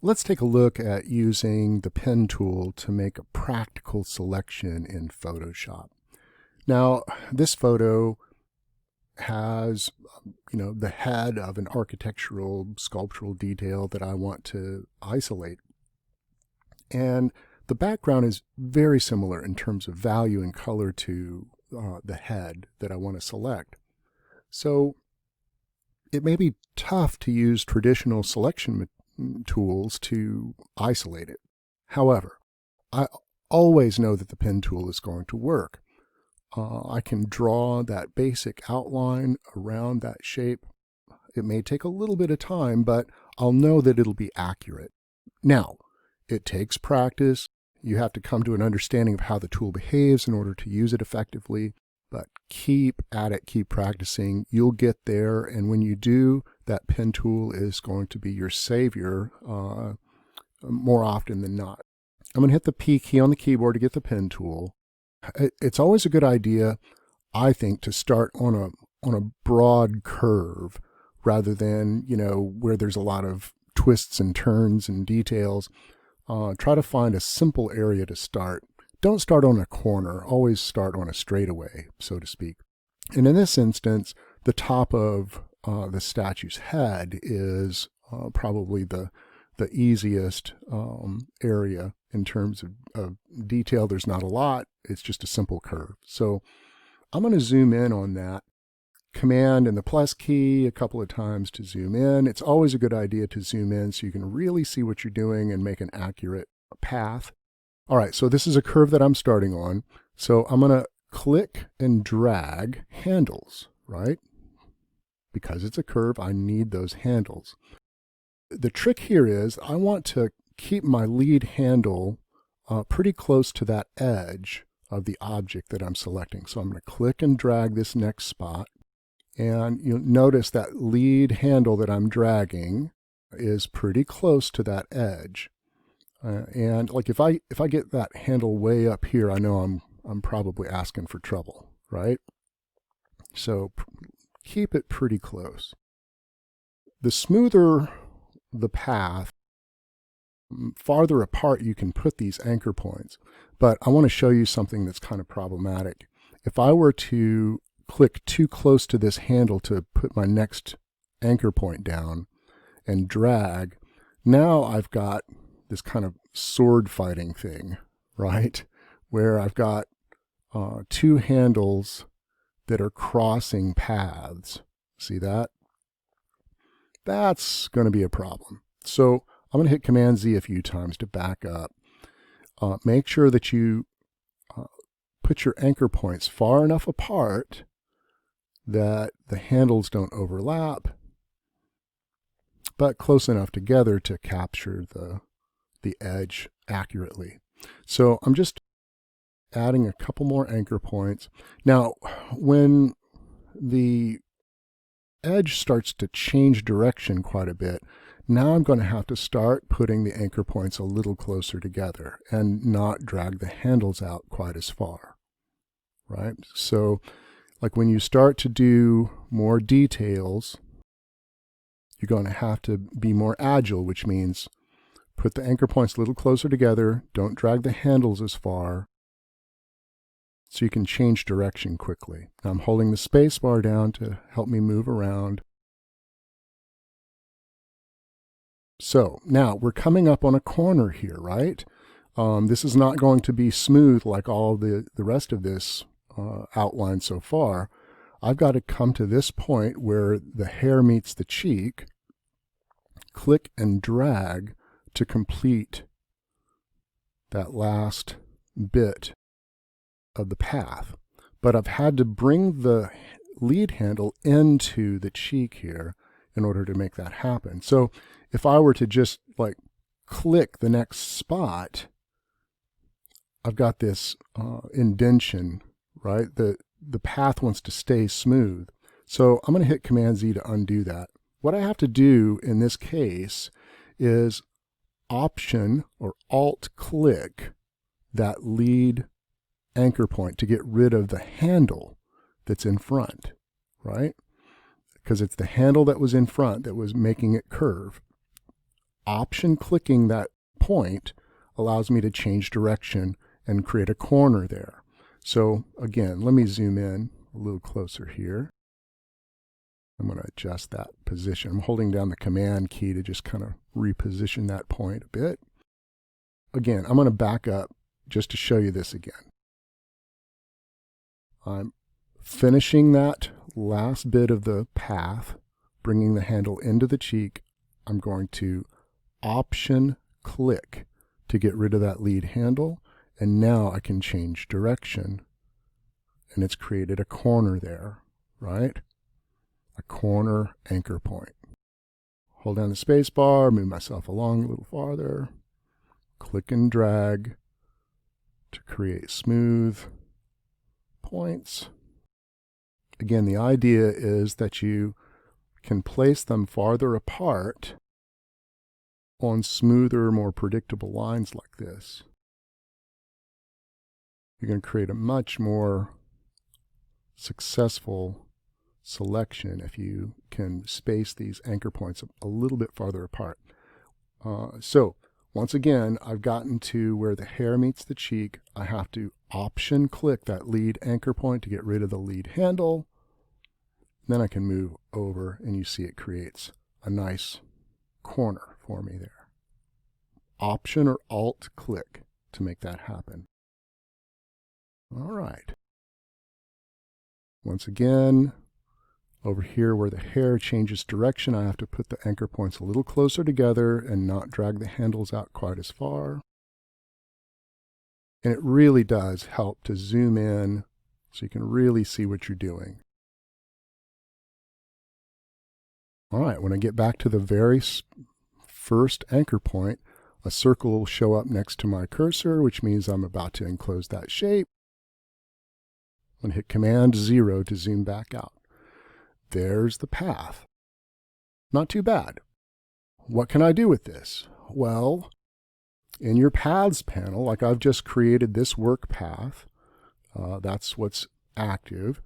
Let's take a look at using the pen tool to make a practical selection in Photoshop. Now, this photo has, the head of an architectural, sculptural detail that I want to isolate. And the background is very similar in terms of value and color to the head that I want to select. So it may be tough to use traditional selection tools to isolate it. However, I always know that the pen tool is going to work. I can draw that basic outline around that shape. It may take a little bit of time, but I'll know that it'll be accurate. Now, it takes practice. You have to come to an understanding of how the tool behaves in order to use it effectively, but keep at it, keep practicing. You'll get there, and when you do, that pen tool is going to be your savior more often than not. I'm going to hit the P key on the keyboard to get the pen tool. It's always a good idea, I think, to start on a broad curve rather than, where there's a lot of twists and turns and details. Try to find a simple area to start. Don't start on a corner, always start on a straightaway, so to speak. And in this instance, the top of the statue's head is probably the easiest area in terms of detail. There's not a lot, it's just a simple curve. So I'm going to zoom in on that. Command and the plus key a couple of times to zoom in. It's always a good idea to zoom in so you can really see what you're doing and make an accurate path. All right, so this is a curve that I'm starting on. So I'm going to click and drag handles, right? Because it's a curve, I need those handles. The trick here is I want to keep my lead handle pretty close to that edge of the object that I'm selecting. So I'm going to click and drag this next spot. And you'll notice that lead handle that I'm dragging is pretty close to that edge. And like if I get that handle way up here, I know I'm probably asking for trouble, right? So keep it pretty close. The smoother the path, farther apart you can put these anchor points. But I want to show you something that's kind of problematic. If I were to click too close to this handle to put my next anchor point down and drag, now I've got this kind of sword fighting thing, right? Where I've got two handles that are crossing paths. See that? That's going to be a problem. So I'm going to hit Command Z a few times to back up. Make sure that you put your anchor points far enough apart that the handles don't overlap, but close enough together to capture the edge accurately. So I'm just adding a couple more anchor points. Now, when the edge starts to change direction quite a bit, now I'm going to have to start putting the anchor points a little closer together and not drag the handles out quite as far, right? So like when you start to do more details, you're going to have to be more agile, which means put the anchor points a little closer together, don't drag the handles as far, so you can change direction quickly. Now I'm holding the space bar down to help me move around. So now we're coming up on a corner here, right? This is not going to be smooth like all the rest of this outline so far. I've got to come to this point where the hair meets the cheek, click and drag to complete that last bit of the path. But I've had to bring the lead handle into the cheek here in order to make that happen. So if I were to just like click the next spot, I've got this indentation, right? The path wants to stay smooth. So I'm going to hit Command Z to undo that. What I have to do in this case is Option or Alt click that lead anchor point to get rid of the handle that's in front, right? Because it's the handle that was in front that was making it curve. option clicking that point allows me to change direction and create a corner there. So again, let me zoom in a little closer here. I'm going to adjust that position. I'm holding down the Command key to just kind of reposition that point a bit. Again, I'm going to back up just to show you this again. I'm finishing that last bit of the path, bringing the handle into the cheek. I'm going to Option click to get rid of that lead handle, and now I can change direction, and it's created a corner there, right? A corner anchor point. Hold down the space bar, move myself along a little farther, click and drag to create smooth points. Again, the idea is that you can place them farther apart on smoother, more predictable lines like this. You're going to create a much more successful selection if you can space these anchor points a little bit farther apart. So once again, I've gotten to where the hair meets the cheek. I have to Option click that lead anchor point to get rid of the lead handle. Then I can move over, and you see it creates a nice corner for me there. Option or Alt click to make that happen. All right. Once again, over here where the hair changes direction, I have to put the anchor points a little closer together and not drag the handles out quite as far. And it really does help to zoom in so you can really see what you're doing. All right, when I get back to the very first anchor point, a circle will show up next to my cursor, which means I'm about to enclose that shape. I'm going to hit Command 0 to zoom back out. There's the path. Not too bad. What can I do with this? Well, in your Paths panel, like I've just created this work path, that's what's active.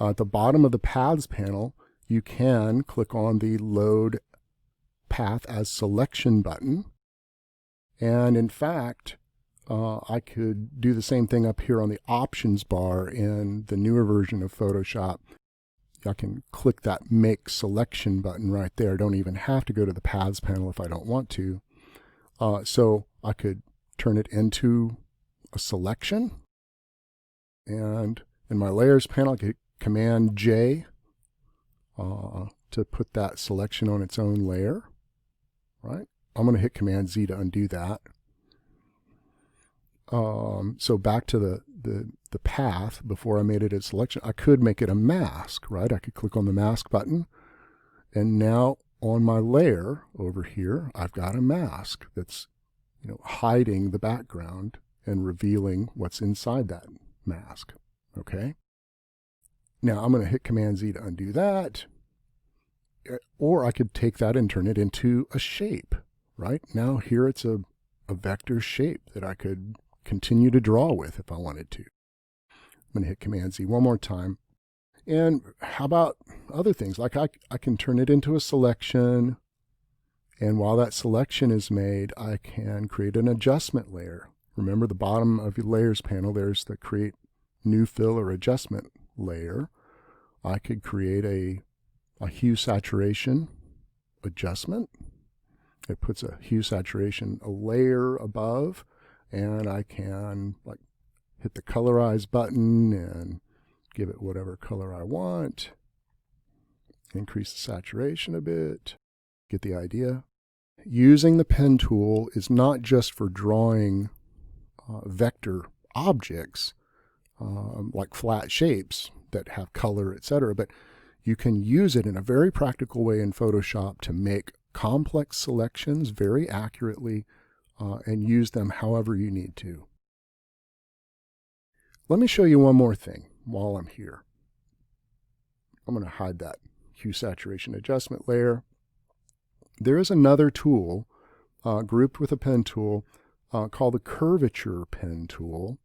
At the bottom of the Paths panel, you can click on the Load Path as Selection button. And in fact, I could do the same thing up here on the Options bar in the newer version of Photoshop. I can click that Make Selection button right there. Don't even have to go to the Paths panel if I don't want to. So I could turn it into a selection. And in my Layers panel, I could hit Command J to put that selection on its own layer. Right? I'm going to hit Command Z to undo that. So back to the path, before I made it a selection, I could make it a mask, right? I could click on the mask button, and now on my layer over here, I've got a mask that's, hiding the background and revealing what's inside that mask. Okay. Now I'm going to hit Command Z to undo that, or I could take that and turn it into a shape. Right now, here it's a vector shape that I could continue to draw with if I wanted to. I'm going to hit Command Z one more time. And how about other things? Like I can turn it into a selection, and while that selection is made, I can create an adjustment layer. Remember, the bottom of your Layers panel, there's the Create New Fill or Adjustment layer. I could create a hue saturation adjustment. It puts a hue saturation a layer above, and I can hit the Colorize button and give it whatever color I want. Increase the saturation a bit. Get the idea? Using the pen tool is not just for drawing vector objects like flat shapes that have color, etc., but you can use it in a very practical way in Photoshop to make complex selections very accurately and use them however you need to. Let me show you one more thing while I'm here. I'm going to hide that hue saturation adjustment layer. There is another tool grouped with a pen tool called the Curvature Pen Tool.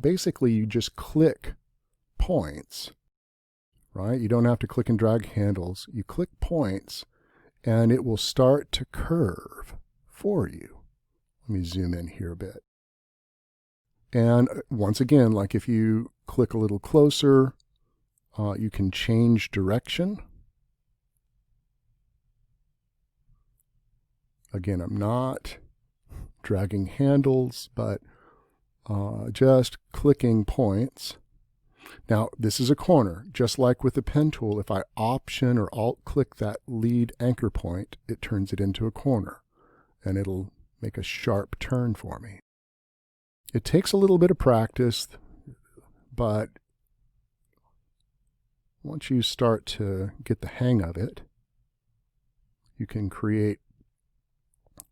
Basically, you just click points, right? You don't have to click and drag handles. You click points and it will start to curve for you. Let me zoom in here a bit. And once again, like if you click a little closer, you can change direction. Again, I'm not dragging handles, but just clicking points. Now, this is a corner. Just like with the pen tool, if I Option or Alt-click that lead anchor point, it turns it into a corner, and it'll make a sharp turn for me. It takes a little bit of practice, but once you start to get the hang of it, you can create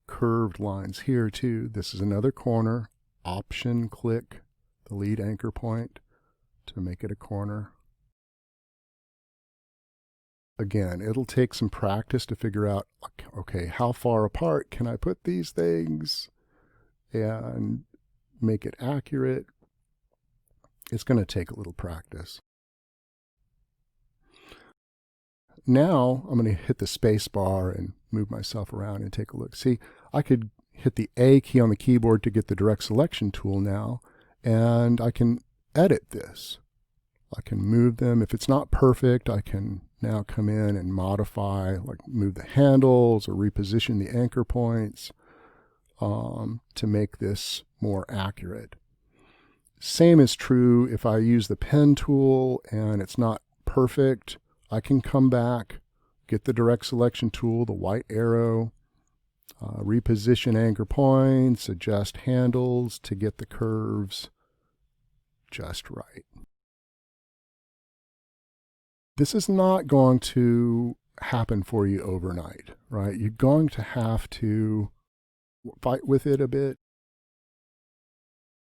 curved lines here too. This is another corner. Option click the lead anchor point to make it a corner. Again, it'll take some practice to figure out, okay, how far apart can I put these things and make it accurate. It's going to take a little practice. Now I'm going to hit the space bar and move myself around and take a look. See, I could hit the A key on the keyboard to get the direct selection tool now, and I can edit this. I can move them. If it's not perfect, I can now come in and modify, like move the handles or reposition the anchor points to make this more accurate. Same is true if I use the pen tool and it's not perfect. I can come back, get the direct selection tool, the white arrow, reposition anchor points, adjust handles to get the curves just right. This is not going to happen for you overnight, right? You're going to have to fight with it a bit,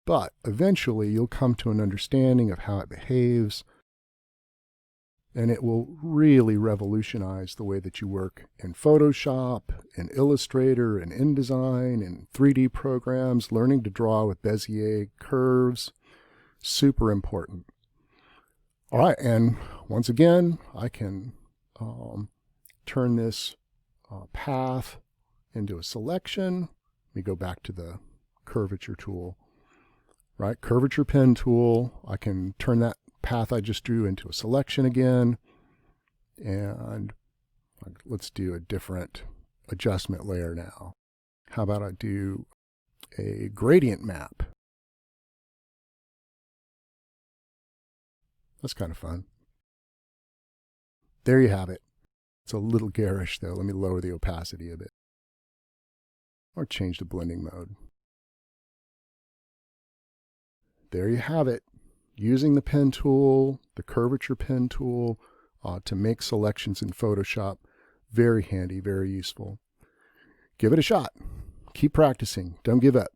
but eventually you'll come to an understanding of how it behaves, and it will really revolutionize the way that you work in Photoshop, in Illustrator, in InDesign, in 3D programs. Learning to draw with Bezier curves, super important. All right, and once again, I can turn this path into a selection. Let me go back to the curvature tool, right? Curvature pen tool. I can turn that path I just drew into a selection again. And let's do a different adjustment layer now. How about I do a gradient map? That's kind of fun. There you have it. It's a little garish though. Let me lower the opacity a bit. Or change the blending mode. There you have it. Using the pen tool, the curvature pen tool, to make selections in Photoshop. Very handy, very useful. Give it a shot. Keep practicing. Don't give up.